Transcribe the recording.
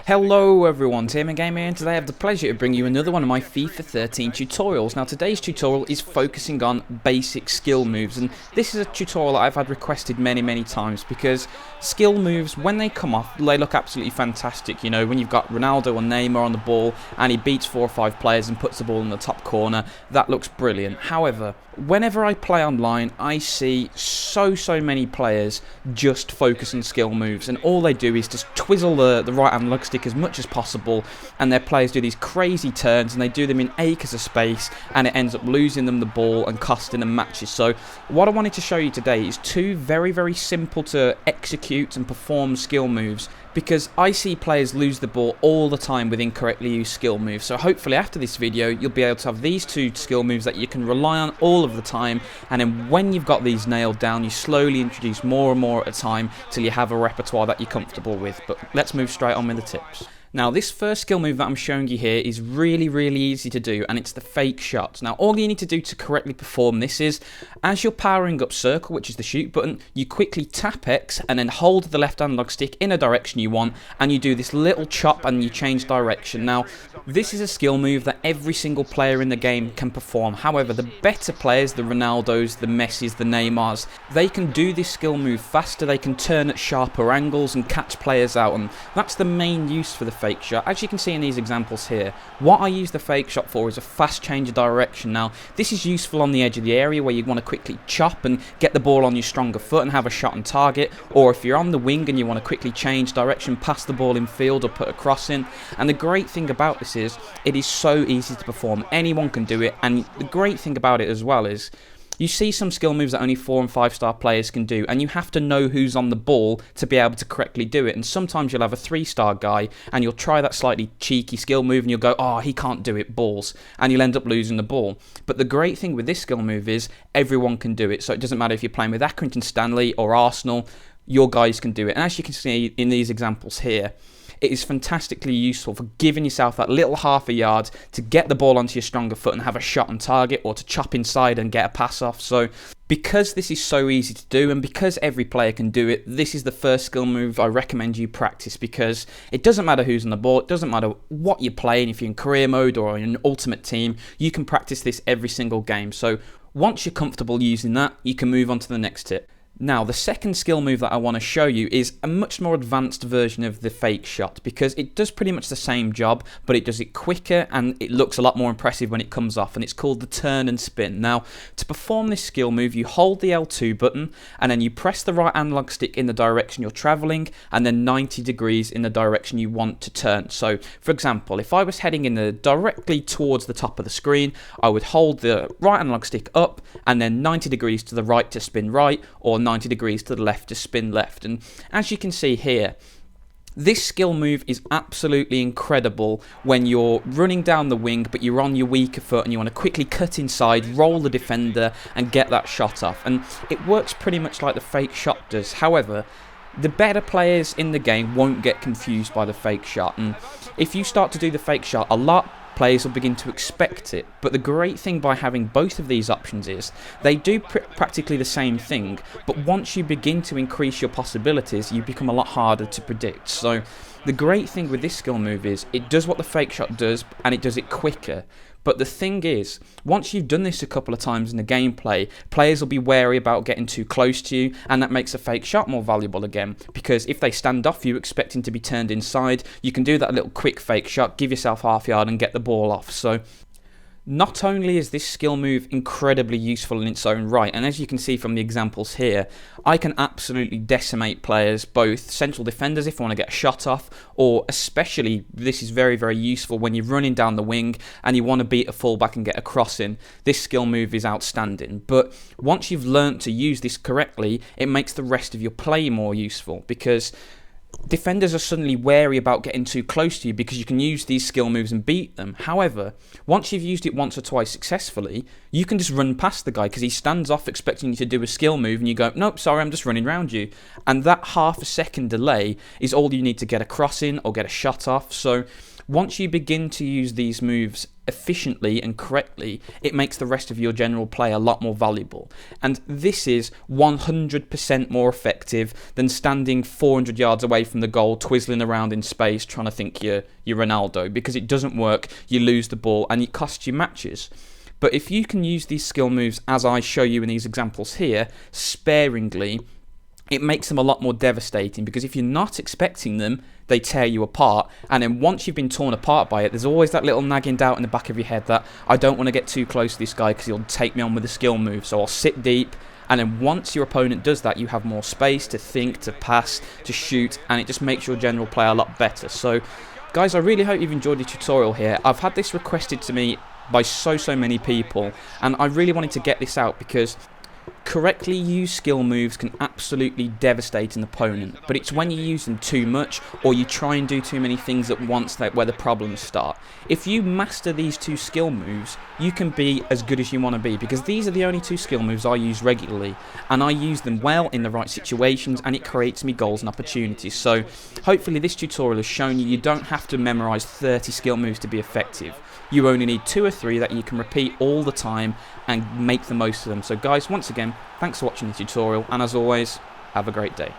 Hello everyone, TMMgamer here, and today I have the pleasure to bring you another one of my FIFA 13 tutorials. Now today's tutorial is focusing on basic skill moves, and this is a tutorial that I've had requested many times because skill moves, when they come off, they look absolutely fantastic. You know, when you've got Ronaldo or Neymar on the ball and he beats 4 or 5 players and puts the ball in the top corner, that looks brilliant. However, whenever I play online, I see so many players just focus on skill moves, and all they do is just twizzle the right analog stick as much as possible, and their players do these crazy turns and they do them in acres of space, and it ends up losing them the ball and costing them matches. So what I wanted to show you today is 2 very simple to execute and perform skill moves, because I see players lose the ball all the time with incorrectly used skill moves. So hopefully after this video you'll be able to have these 2 skill moves that you can rely on all of the time, and then when you've got these nailed down, you slowly introduce more and more at a time till you have a repertoire that you're comfortable with. But let's move straight on with the tips. Now, this first skill move that I'm showing you here is really easy to do, and it's the fake shot. Now, all you need to do to correctly perform this is, as you're powering up circle, which is the shoot button, you quickly tap X and then hold the left analog stick in a direction you want, and you do this little chop and you change direction. Now, this is a skill move that every single player in the game can perform. However, the better players, the Ronaldos, the Messis, the Neymars, they can do this skill move faster, they can turn at sharper angles and catch players out, and that's the main use for the fake shot. As you can see in these examples here, what I use the fake shot for is a fast change of direction. Now, this is useful on the edge of the area where you want to quickly chop and get the ball on your stronger foot and have a shot on target, or if you're on the wing and you want to quickly change direction, pass the ball in field or put a cross in. And the great thing about this is it is so easy to perform. Anyone can do it, and the great thing about it as well is you see some skill moves that only 4 and 5 star players can do, and you have to know who's on the ball to be able to correctly do it. And sometimes you'll have a 3-star guy and you'll try that slightly cheeky skill move and you'll go, oh, he can't do it, balls, and you'll end up losing the ball. But the great thing with this skill move is everyone can do it, so it doesn't matter if you're playing with Accrington Stanley or Arsenal, your guys can do it. And as you can see in these examples here, it is fantastically useful for giving yourself that little half a yard to get the ball onto your stronger foot and have a shot on target, or to chop inside and get a pass off. So because this is so easy to do, and because every player can do it, this is the first skill move I recommend you practice, because it doesn't matter who's on the ball, it doesn't matter what you're playing, if you're in career mode or in an ultimate team, you can practice this every single game. So once you're comfortable using that, you can move on to the next tip. Now, the second skill move that I want to show you is a much more advanced version of the fake shot, because it does pretty much the same job, but it does it quicker and it looks a lot more impressive when it comes off, and it's called the turn and spin. Now, to perform this skill move, you hold the L2 button and then you press the right analog stick in the direction you're traveling, and then 90 degrees in the direction you want to turn. So, for example, if I was heading directly towards the top of the screen, I would hold the right analog stick up and then 90 degrees to the right to spin right, or 90 degrees to the left to spin left. And as you can see here, this skill move is absolutely incredible when you're running down the wing but you're on your weaker foot and you want to quickly cut inside, roll the defender and get that shot off. And it works pretty much like the fake shot does. However, the better players in the game won't get confused by the fake shot, and if you start to do the fake shot a lot, players will begin to expect it. But the great thing by having both of these options is they do practically the same thing, but once you begin to increase your possibilities, you become a lot harder to predict. So the great thing with this skill move is it does what the fake shot does, and it does it quicker. But the thing is, once you've done this a couple of times in the gameplay, players will be wary about getting too close to you, and that makes a fake shot more valuable again, because if they stand off you expecting to be turned inside, you can do that little quick fake shot, give yourself half yard and get the ball off. So not only is this skill move incredibly useful in its own right, and as you can see from the examples here, I can absolutely decimate players, both central defenders if I want to get a shot off, or especially this is very useful when you're running down the wing and you want to beat a fullback and get a cross in. This skill move is outstanding. But once you've learnt to use this correctly, it makes the rest of your play more useful, because defenders are suddenly wary about getting too close to you because you can use these skill moves and beat them. However, once you've used it once or twice successfully, you can just run past the guy because he stands off expecting you to do a skill move and you go, nope, sorry, I'm just running around you. And that half a second delay is all you need to get a cross in or get a shot off. So Once you begin to use these moves efficiently and correctly, it makes the rest of your general play a lot more valuable. And this is 100% more effective than standing 400 yards away from the goal, twizzling around in space, trying to think you're Ronaldo, because it doesn't work, you lose the ball, and it costs you matches. But if you can use these skill moves, as I show you in these examples here, sparingly, it makes them a lot more devastating, because if you're not expecting them, they tear you apart. And then once you've been torn apart by it, there's always that little nagging doubt in the back of your head that I don't want to get too close to this guy because he'll take me on with a skill move, so I'll sit deep. And then once your opponent does that, you have more space to think, to pass, to shoot, and it just makes your general play a lot better. So guys, I really hope you've enjoyed the tutorial here. I've had this requested to me by so many people, and I really wanted to get this out because correctly used skill moves can absolutely devastate an opponent, but it's when you use them too much or you try and do too many things at once where the problems start. If you master these two skill moves, you can be as good as you want to be, because these are the only two skill moves I use regularly, and I use them well in the right situations, and it creates me goals and opportunities. So hopefully this tutorial has shown you don't have to memorize 30 skill moves to be effective. You only need 2 or 3 that you can repeat all the time and make the most of them. So guys, once again, thanks for watching the tutorial, and as always, have a great day.